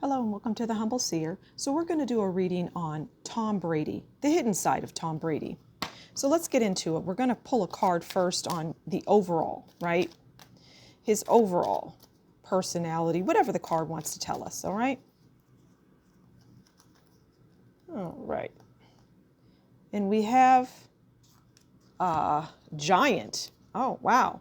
Hello and welcome to the Humble Seer. So we're going to do a reading on Tom Brady, the hidden side of Tom Brady. So let's get into it. We're going to pull a card first on the overall, right? His overall personality, whatever the card wants to tell us, all right? All right. And we have Giant. Oh, wow.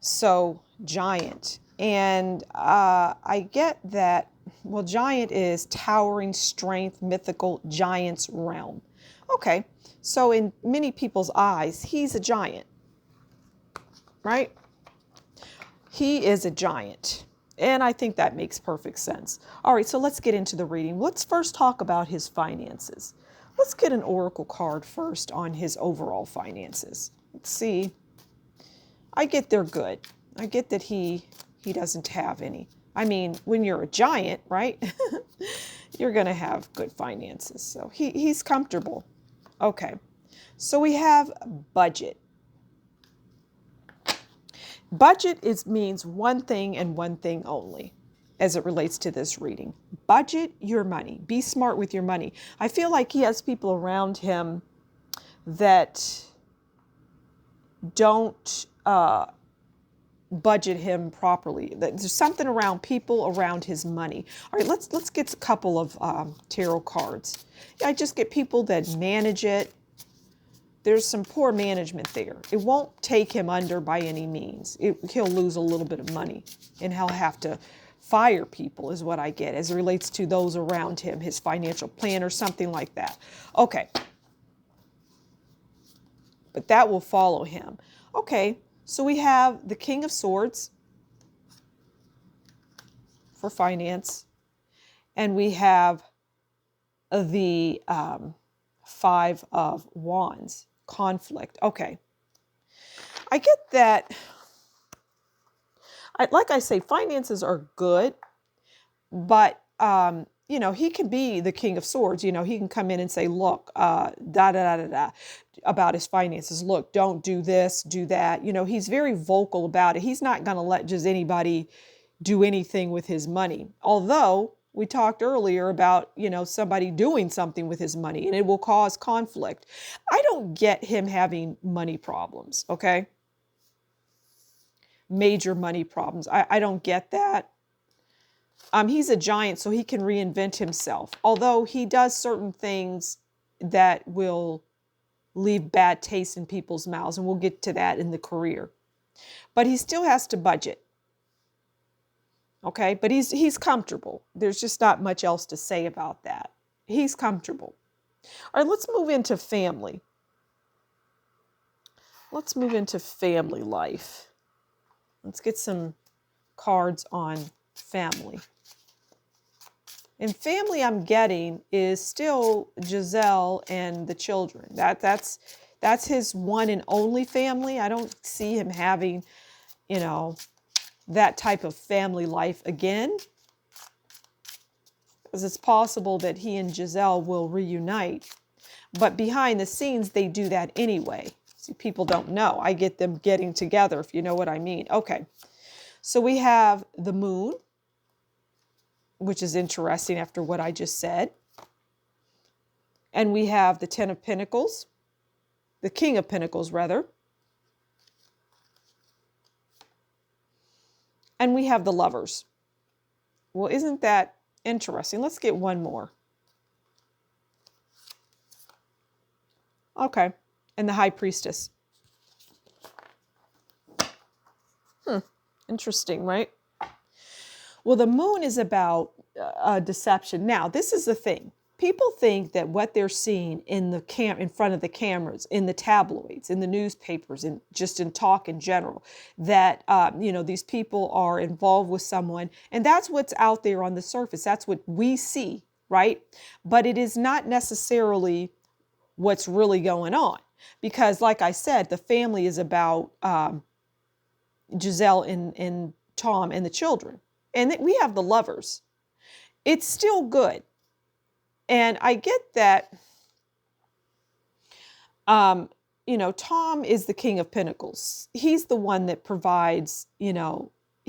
So Giant. And I get that, well, Giant is towering strength, mythical giant's realm. Okay, so in many people's eyes, he's a giant, right? He is a giant. And I think that makes perfect sense. All right, so let's get into the reading. Let's first talk about his finances. Let's get an oracle card first on his overall finances. Let's see. I get they're good. I get that he doesn't have any. I mean, when you're a giant, right? You're going to have good finances. So he's comfortable. Okay. So we have budget. Budget means one thing and one thing only as it relates to this reading. Budget your money. Be smart with your money. I feel like he has people around him that don't budget him properly. There's something around people around his money. All right, let's get a couple of tarot cards. Yeah, I just get people that manage it. There's some poor management there. It won't take him under by any means. He'll lose a little bit of money, and he'll have to fire people is what I get as it relates to those around him, his financial plan or something like that. Okay. But that will follow him. Okay, so we have the King of Swords for finance, and we have the Five of Wands, conflict. Okay, I get that. Like I say, finances are good, but he can be the King of Swords. He can come in and say, look, da da da da da, about his finances. Look, don't do this, do that. He's very vocal about it. He's not going to let just anybody do anything with his money. Although we talked earlier about, somebody doing something with his money and it will cause conflict. I don't get him having money problems, okay? Major money problems. I don't get that. He's a giant, so he can reinvent himself. Although he does certain things that will leave bad taste in people's mouths, and we'll get to that in the career. But he still has to budget. Okay, but he's comfortable. There's just not much else to say about that. He's comfortable. All right, let's move into family. Let's move into family life. Let's get some cards on family. And family I'm getting is still Giselle and the children. That's his one and only family. I don't see him having, that type of family life again. Because it's possible that he and Giselle will reunite. But behind the scenes, they do that anyway. See, people don't know. I get them getting together, if you know what I mean. Okay. So we have the moon, which is interesting after what I just said. And we have the Ten of Pentacles, the King of Pentacles, rather. And we have the Lovers. Well, isn't that interesting? Let's get one more. Okay. And the High Priestess. Interesting, right? Well, the moon is about deception. Now, this is the thing. People think that what they're seeing in front of the cameras, in the tabloids, in the newspapers, and just in talk in general, that these people are involved with someone, and that's what's out there on the surface. That's what we see, right? But it is not necessarily what's really going on, because, like I said, the family is about Giselle and Tom and the children. And we have the Lovers. It's still good. And I get that, Tom is the King of Pentacles. He's the one that provides,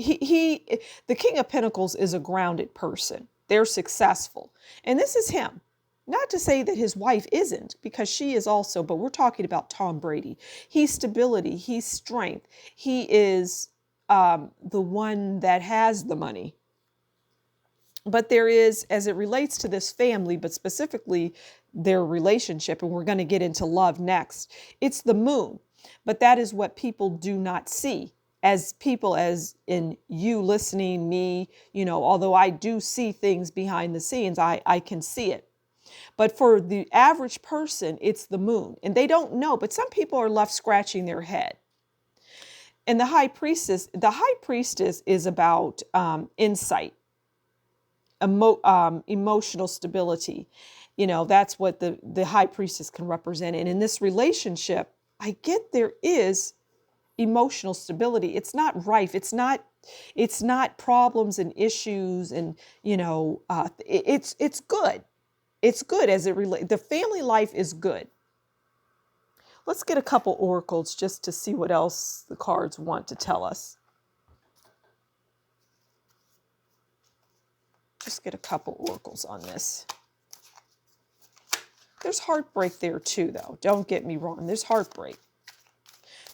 the King of Pentacles is a grounded person. They're successful. And this is him. Not to say that his wife isn't, because she is also, but we're talking about Tom Brady. He's stability. He's strength. He is the one that has the money. But there is, as it relates to this family, but specifically their relationship, and we're going to get into love next, it's the moon. But that is what people do not see. As people, as in you listening, me, although I do see things behind the scenes, I can see it. But for the average person, it's the moon. And they don't know, but some people are left scratching their head. And the high priestess is about insight, emotional stability. That's what the high priestess can represent. And in this relationship, I get there is emotional stability. It's not rife. It's not problems and issues. And, it's good. It's good as it relates. The family life is good. Let's get a couple oracles just to see what else the cards want to tell us. Just get a couple oracles on this. There's heartbreak there too, though. Don't get me wrong. There's heartbreak.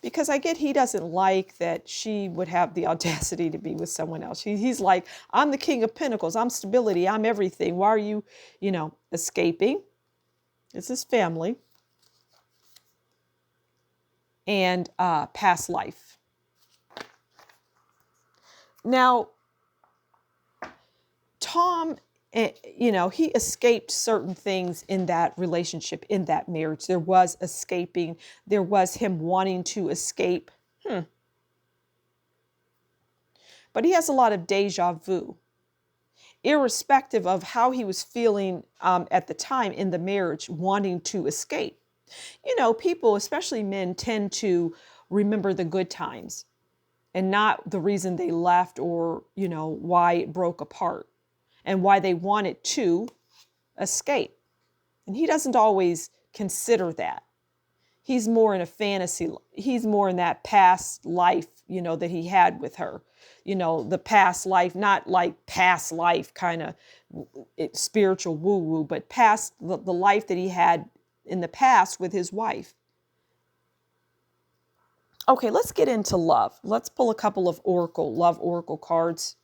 Because I get he doesn't like that she would have the audacity to be with someone else. He's like, I'm the King of Pentacles. I'm stability. I'm everything. Why are you, escaping? It's his family. And past life. Now, Tom, he escaped certain things in that relationship, in that marriage. There was escaping. There was him wanting to escape. But he has a lot of deja vu. Irrespective of how he was feeling at the time in the marriage, wanting to escape. People, especially men, tend to remember the good times and not the reason they left or, why it broke apart and why they wanted to escape. And he doesn't always consider that. He's more in a fantasy. He's more in that past life, that he had with her. The past life, not like past life kind of spiritual woo-woo, but past the life that he had in the past with his wife. Okay, let's get into love. Let's pull a couple of love oracle cards.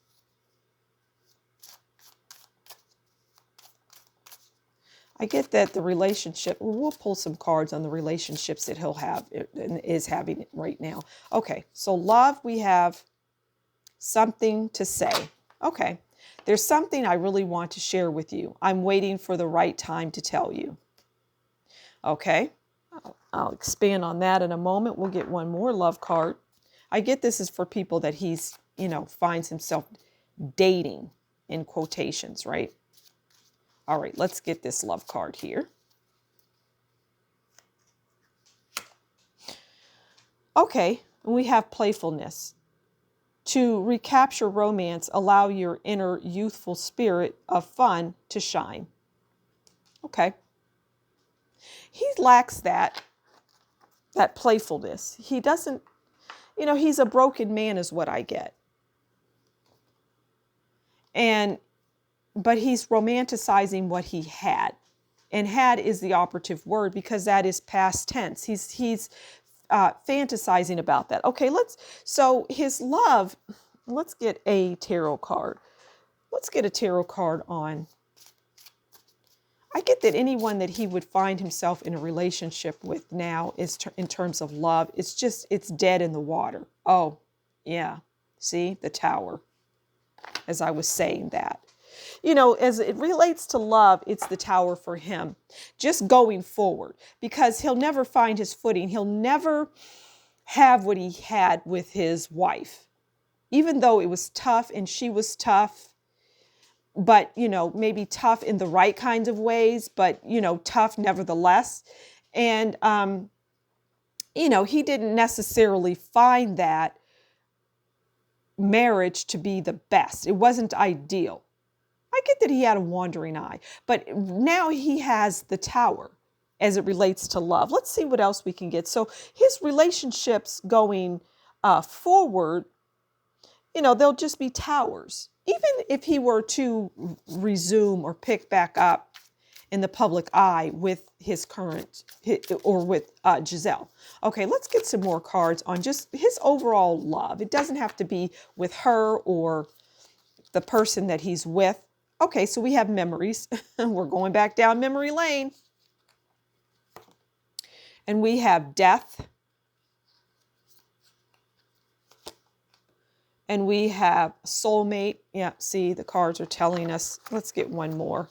I get that the relationship, we'll pull some cards on the relationships that he'll have and is having right now. Okay, so love, we have something to say. Okay, there's something I really want to share with you. I'm waiting for the right time to tell you. Okay, I'll expand on that in a moment. We'll get one more love card. I get this is for people that he's, finds himself dating in quotations, right? All right, let's get this love card here. Okay, we have playfulness. To recapture romance, allow your inner youthful spirit of fun to shine. Okay. He lacks that playfulness. He doesn't, he's a broken man is what I get. But he's romanticizing what he had. And had is the operative word because that is past tense. He's fantasizing about that. Okay, so his love, let's get a tarot card. Let's get a tarot card on. I get that anyone that he would find himself in a relationship with now is in terms of love, it's dead in the water. Oh, yeah. See, the Tower, as I was saying that. As it relates to love, it's the Tower for him. Just going forward, because he'll never find his footing. He'll never have what he had with his wife. Even though it was tough and she was tough, but, maybe tough in the right kinds of ways, but, tough nevertheless. And, he didn't necessarily find that marriage to be the best. It wasn't ideal. I get that he had a wandering eye, but now he has the Tower as it relates to love. Let's see what else we can get. So his relationships going forward, they'll just be towers. Even if he were to resume or pick back up in the public eye with his current, or with Giselle. Okay, let's get some more cards on just his overall love. It doesn't have to be with her or the person that he's with. Okay, so we have memories. We're going back down memory lane. And we have death. And we have soulmate. Yeah, see, the cards are telling us. Let's get one more.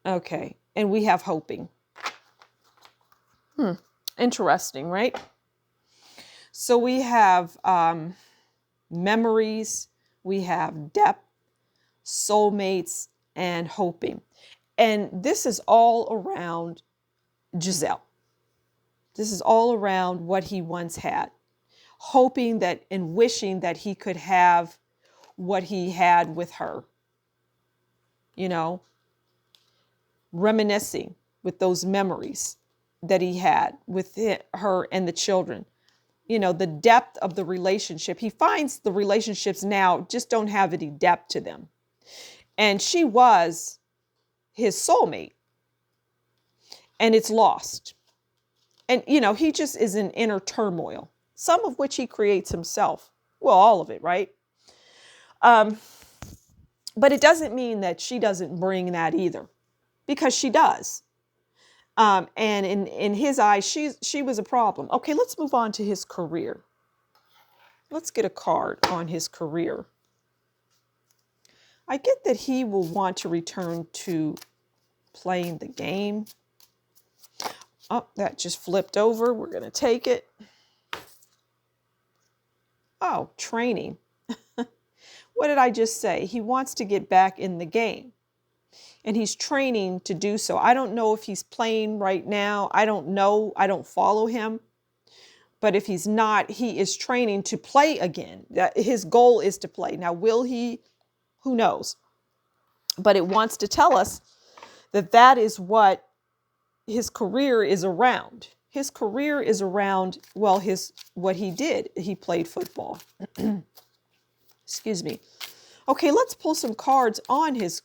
Okay, and we have hoping. Interesting, right? So we have memories, we have depth, soulmates, and hoping. And this is all around Giselle. This is all around what he once had. Hoping that and wishing that he could have what he had with her. Reminiscing with those memories that he had with her and the children. The depth of the relationship. He finds the relationships now just don't have any depth to them. And she was his soulmate. And it's lost. And, he just is in inner turmoil, some of which he creates himself. Well, all of it, right? But it doesn't mean that she doesn't bring that either, because she does. And in his eyes, she was a problem. Okay, let's move on to his career. Let's get a card on his career. I get that he will want to return to playing the game. Oh, that just flipped over. We're going to take it. Oh, training. What did I just say? He wants to get back in the game. And he's training to do so. I don't know if he's playing right now. I don't know. I don't follow him. But if he's not, he is training to play again. His goal is to play. Now, will he? Who knows? But it wants to tell us that is what his career is around. His career is around, well, what he did. He played football. Excuse me. Okay, let's pull some cards on his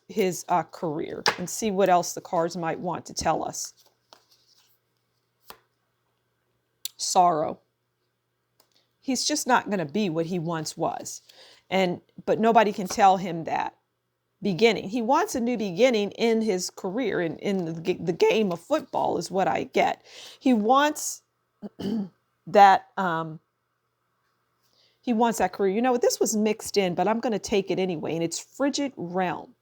career and see what else the cards might want to tell us. Sorrow. He's just not going to be what he once was. But nobody can tell him that. Beginning. He wants a new beginning in his career, in the game of football is what I get. He wants that he wants that career. This was mixed in, but I'm going to take it anyway. And it's frigid realm.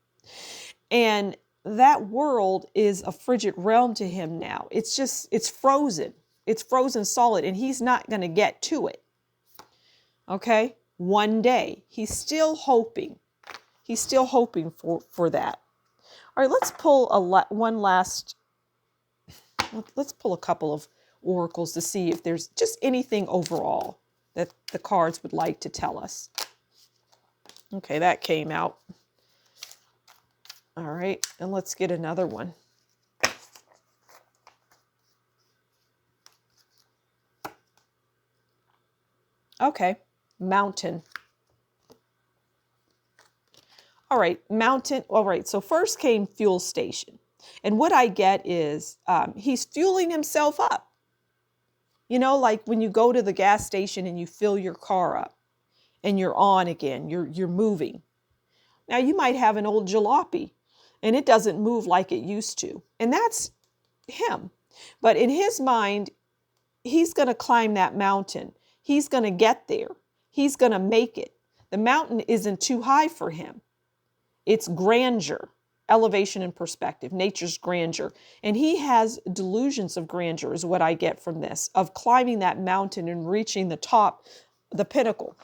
And that world is a frigid realm to him now. It's frozen. It's frozen solid, and he's not going to get to it. Okay? One day. He's still hoping. He's still hoping for that. All right, let's pull let's pull a couple of oracles to see if there's just anything overall that the cards would like to tell us. Okay, that came out. All right, and let's get another one. Okay, mountain. All right, mountain. All right, so first came fuel station. And what I get is he's fueling himself up. Like when you go to the gas station and you fill your car up and you're on again, you're moving. Now you might have an old jalopy and it doesn't move like it used to. And that's him. But in his mind, he's going to climb that mountain. He's going to get there. He's going to make it. The mountain isn't too high for him. It's grandeur, elevation and perspective, nature's grandeur. And he has delusions of grandeur is what I get from this, of climbing that mountain and reaching the top, the pinnacle.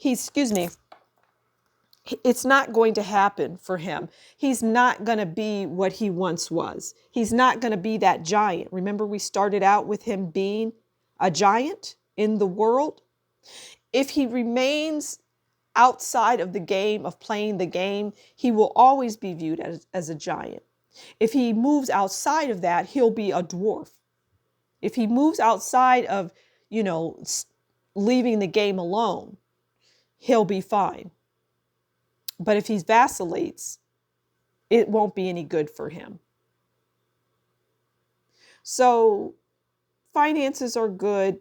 Excuse me, it's not going to happen for him. He's not going to be what he once was. He's not going to be that giant. Remember, we started out with him being a giant in the world. If he remains outside of the game of playing the game, he will always be viewed as a giant. If he moves outside of that, he'll be a dwarf. If he moves outside of, leaving the game alone, he'll be fine. But if he vacillates, it won't be any good for him. So finances are good.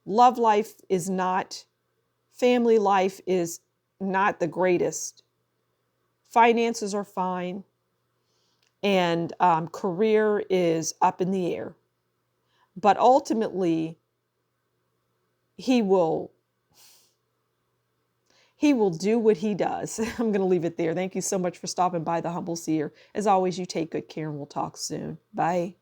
Love life is not. Family life is not the greatest. Finances are fine. And career is up in the air. But ultimately, he will do what he does. I'm going to leave it there. Thank you so much for stopping by The Humble Seer. As always, you take good care and we'll talk soon. Bye.